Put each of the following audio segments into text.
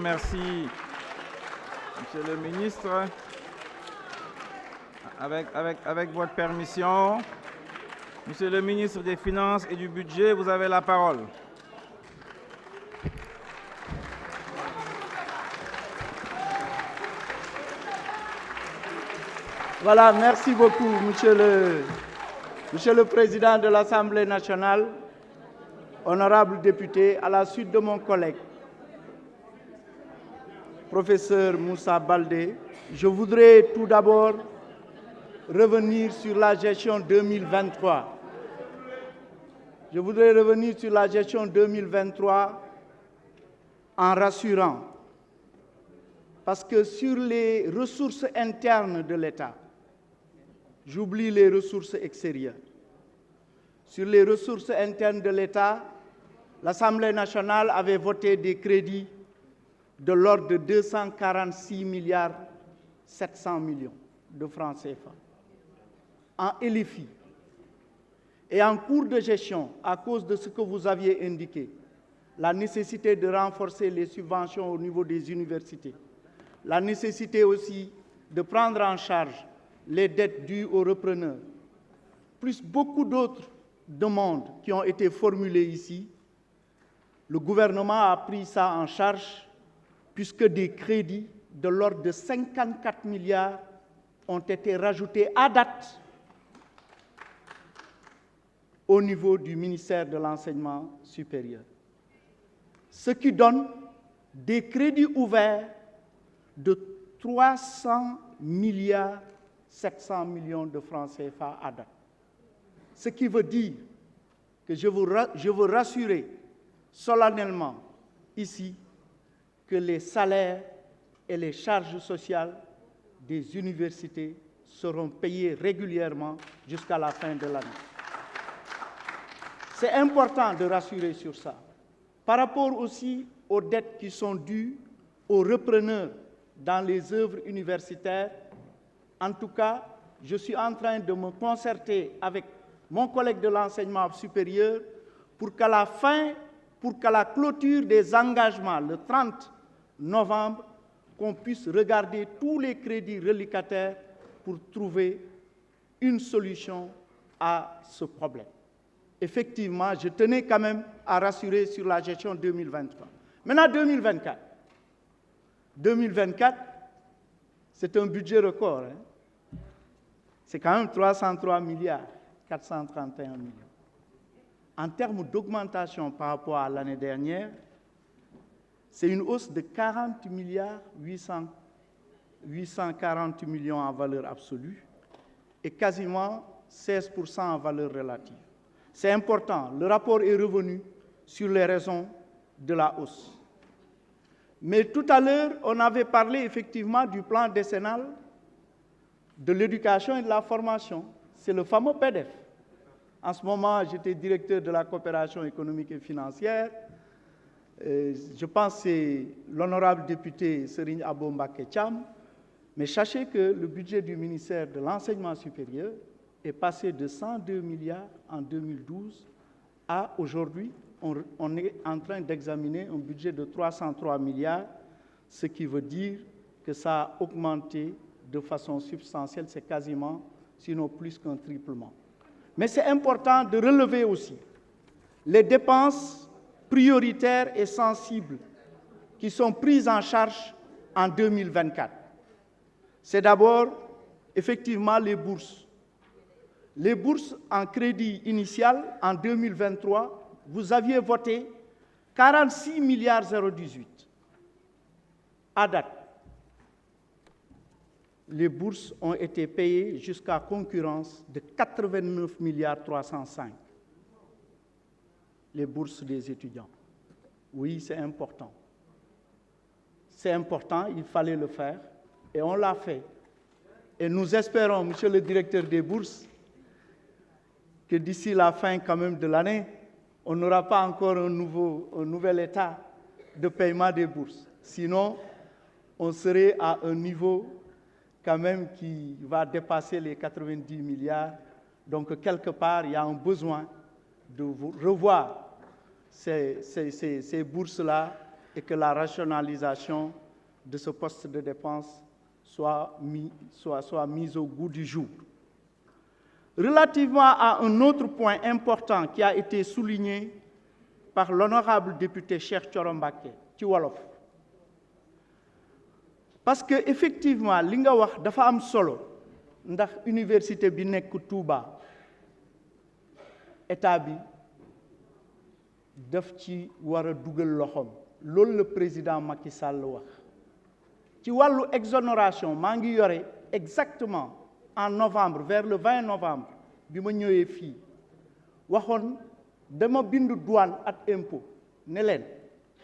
remercie, Monsieur le ministre. Avec votre permission, Monsieur le ministre des Finances et du Budget, vous avez la parole. Voilà, merci beaucoup, Monsieur le Président de l'Assemblée nationale, honorables députés. À la suite de mon collègue, professeur Moussa Baldé, je voudrais tout d'abord revenir sur la gestion 2023. Je voudrais revenir sur la gestion 2023 en rassurant, parce que sur les ressources internes de l'État, j'oublie les ressources extérieures. Sur les ressources internes de l'État, l'Assemblée nationale avait voté des crédits de l'ordre de 246 milliards 700 millions de francs CFA. En LFI et en cours de gestion, à cause de ce que vous aviez indiqué, la nécessité de renforcer les subventions au niveau des universités, la nécessité aussi de prendre en charge les dettes dues aux repreneurs, plus beaucoup d'autres demandes qui ont été formulées ici, le gouvernement a pris ça en charge puisque des crédits de l'ordre de 54 milliards ont été rajoutés à date au niveau du ministère de l'Enseignement supérieur. Ce qui donne des crédits ouverts de 300 milliards 700 millions de francs CFA à date. Ce qui veut dire que je veux rassurer solennellement ici que les salaires et les charges sociales des universités seront payés régulièrement jusqu'à la fin de l'année. C'est important de rassurer sur ça. Par rapport aussi aux dettes qui sont dues aux repreneurs dans les œuvres universitaires, en tout cas, je suis en train de me concerter avec mon collègue de l'enseignement supérieur pour qu'à la clôture des engagements le 30 novembre, qu'on puisse regarder tous les crédits reliquataires pour trouver une solution à ce problème. Effectivement, je tenais quand même à rassurer sur la gestion 2023. Maintenant, 2024. 2024, c'est un budget record. C'est quand même 303 milliards 431 millions. En termes d'augmentation par rapport à l'année dernière, c'est une hausse de 40 milliards 840 millions en valeur absolue et quasiment 16% en valeur relative. C'est important. Le rapport est revenu sur les raisons de la hausse. Mais tout à l'heure, on avait parlé effectivement du plan décennal de l'éducation et de la formation. C'est le fameux PDF. En ce moment, j'étais directeur de la coopération économique et financière. Je pense que c'est l'honorable député Serigne Abo Mbacké Thiam. Mais sachez que le budget du ministère de l'Enseignement supérieur est passé de 102 milliards en 2012 à aujourd'hui, on est en train d'examiner un budget de 303 milliards, ce qui veut dire que ça a augmenté de façon substantielle, c'est quasiment, sinon plus qu'un triplement. Mais c'est important de relever aussi les dépenses prioritaires et sensibles qui sont prises en charge en 2024. C'est d'abord, effectivement, les bourses. Les bourses en crédit initial en 2023, vous aviez voté 46 milliards 018 à date. Les bourses ont été payées jusqu'à concurrence de 89 milliards 305. Les bourses des étudiants. Oui, c'est important. C'est important, il fallait le faire et on l'a fait. Et nous espérons, monsieur le directeur des bourses, que d'ici la fin quand même de l'année, on n'aura pas encore un nouvel état de paiement des bourses. Sinon, on serait à un niveau quand même qui va dépasser les 90 milliards. Donc, quelque part, il y a un besoin de revoir ces bourses-là et que la rationalisation de ce poste de dépense soit mise au goût du jour. Relativement à un autre point important qui a été souligné par l'honorable député Cheikh Thioro Mbacké ci wolof, parce que effectivement li nga wax dafa am solo ndax université bi nekk Touba état bi daf ci war a dugal loxoom loolu le président Macky Sall wax ci wàllu exonération maa ngi yore exactement en novembre vers le 20 novembre bi ma ñëwee fii waxoon dama bindu douane ak impôt ne leen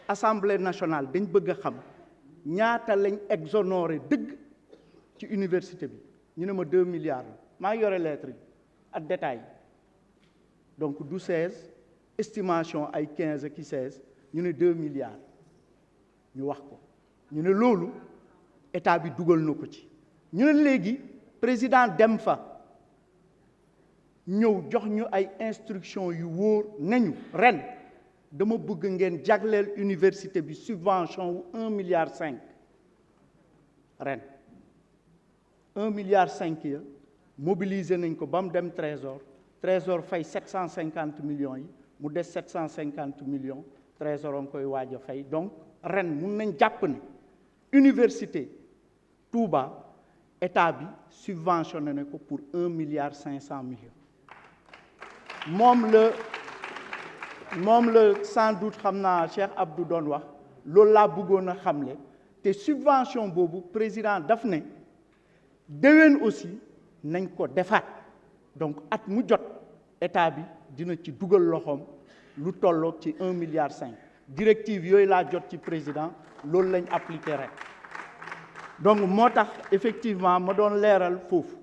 assemblée nationale dañ bëgg a xam ñaata lañ exonéré dëgg ci université bi ñu ne ma 2 milliards la maa ngi yore lettre yi ak détail donc du 16 estimation ay 15 ak 16 ñu ne 2 milliards ñu wax ko ñu ne loolu état bi dugal na ko ci ñu ne léegi président dem fa ñëw jox ñu ay instruction yu wóor nañu ren dama bëgg ngeen jagleel université bi subvention wu 1,5 milliard ren 1,5 milliard ya mobiliser nañ ko ba mu dem trésor fay 750 millions yi mu des 750 millions trésor on koy waaj a fay donc ren mun nañ jàpp ne université Touba état bi subventionné na ko pour 1,5 milliard moom la sans doute xam naa Cheikh Abdou doon wax loolu laa bëggoon a xamle te subvention boobu président daf ne déwén aussi nañ ko defaat donc at mu jot état bi dina ci dugal loxoom lu tolloog ci 1,5 milliard directive yooyu laa jot ci président loolu lañ appliqué rek donc moo tax effectivement ma doon leeral foofu.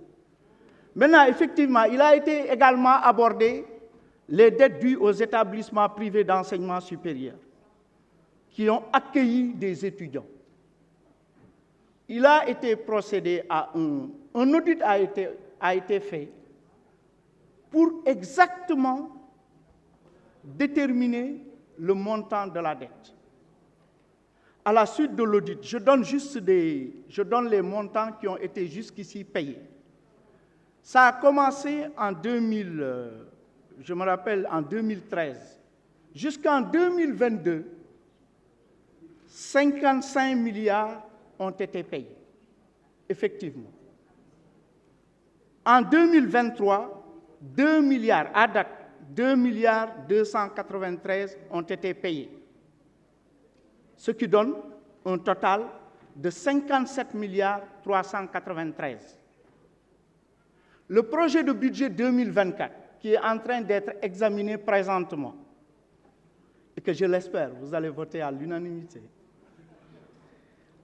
Maintenant effectivement il a été également abordé les dettes dues aux établissements privés d'enseignement supérieur qui ont accueilli des étudiants. Il a été procédé à un audit a été fait pour exactement déterminer le montant de la dette. À la suite de l'audit, je donne les montants qui ont été jusqu'ici payés. Ça a commencé en 2013. Jusqu'en 2022, 55 milliards ont été payés, effectivement. En 2023, 2 milliards, à date, 2 milliards 293 ont été payés, ce qui donne un total de 57 milliards 393. Le projet de budget 2024, qui est en train d'être examiné présentement, et que je l'espère, vous allez voter à l'unanimité,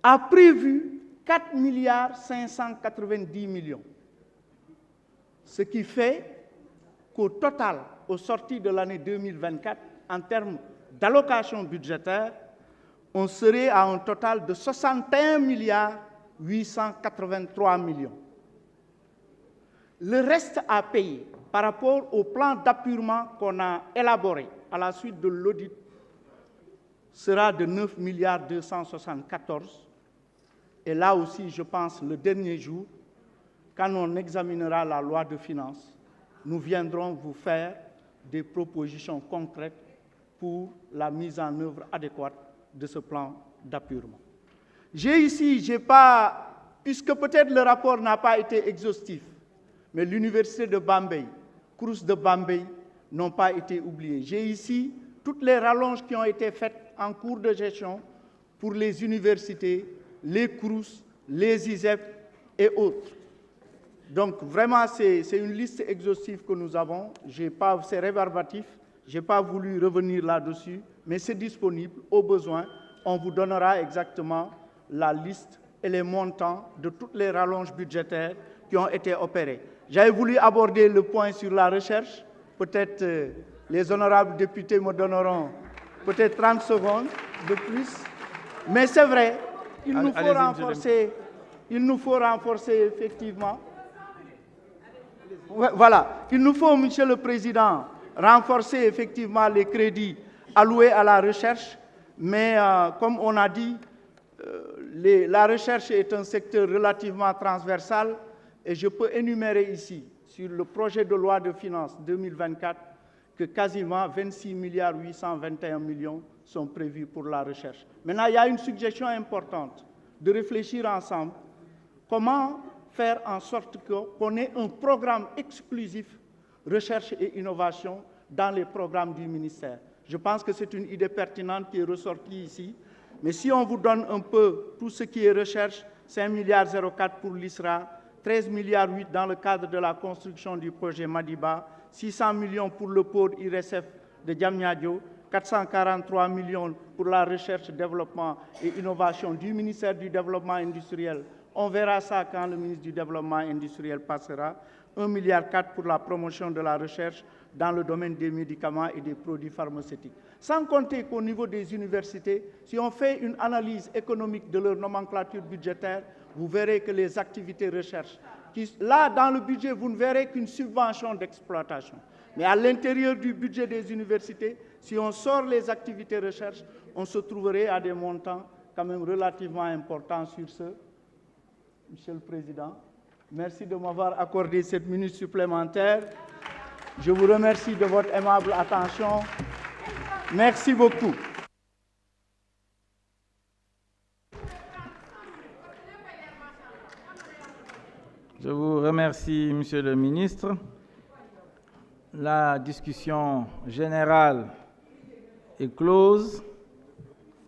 a prévu 4 milliards 590 millions. Ce qui fait qu'au total, au sorti de l'année 2024, en termes d'allocation budgétaire, on serait à un total de 61 milliards 883 millions. Le reste à payer par rapport au plan d'appurement qu'on a élaboré à la suite de l'audit sera de 9 milliards 274. Et là aussi, je pense, le dernier jour, quand on examinera la loi de finances, nous viendrons vous faire des propositions concrètes pour la mise en œuvre adéquate de ce plan d'appurement. Puisque peut-être le rapport n'a pas été exhaustif, mais l'université de Bambey, Crous de Bambey n'ont pas été oubliés. J'ai ici toutes les rallonges qui ont été faites en cours de gestion pour les universités, les Crous, les ISEP et autres. Donc vraiment, c'est une liste exhaustive que nous avons. C'est rébarbatif, je n'ai pas voulu revenir là-dessus, mais c'est disponible. Au besoin, on vous donnera exactement la liste et les montants de toutes les rallonges budgétaires qui ont été opérées. J'avais voulu aborder le point sur la recherche. Peut-être les honorables députés me donneront peut-être 30 secondes de plus. Mais c'est vrai, il nous faut renforcer effectivement. Voilà, il nous faut, Monsieur le Président, renforcer effectivement les crédits alloués à la recherche, Mais comme on a dit, la recherche est un secteur relativement transversal et je peux énumérer ici, sur le projet de loi de finances 2024, que quasiment 26 821 millions sont prévus pour la recherche. Maintenant, il y a une suggestion importante de réfléchir ensemble comment faire en sorte qu'on ait un programme exclusif recherche et innovation dans les programmes du ministère. Je pense que c'est une idée pertinente qui est ressortie ici. Mais si on vous donne un peu tout ce qui est recherche, 5,04 milliards pour l'ISRA, 13,8 milliards dans le cadre de la construction du projet Madiba, 600 millions pour le pôle IRSF de Diamniadio, 443 millions pour la recherche, développement et innovation du ministère du Développement industriel. On verra ça quand le ministre du Développement industriel passera. 1,4 milliard pour la promotion de la recherche dans le domaine des médicaments et des produits pharmaceutiques. Sans compter qu'au niveau des universités, si on fait une analyse économique de leur nomenclature budgétaire, vous verrez que les activités recherche, là, dans le budget, vous ne verrez qu'une subvention d'exploitation. Mais à l'intérieur du budget des universités, si on sort les activités recherche, on se trouverait à des montants quand même relativement importants sur ce. Monsieur le Président, merci de m'avoir accordé cette minute supplémentaire. Je vous remercie de votre aimable attention. Merci beaucoup. Je vous remercie, Monsieur le ministre. La discussion générale est close,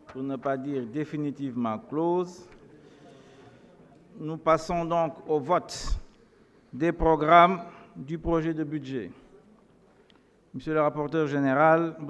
pour ne pas dire définitivement close. Nous passons donc au vote des programmes du projet de budget. Monsieur le rapporteur général, vous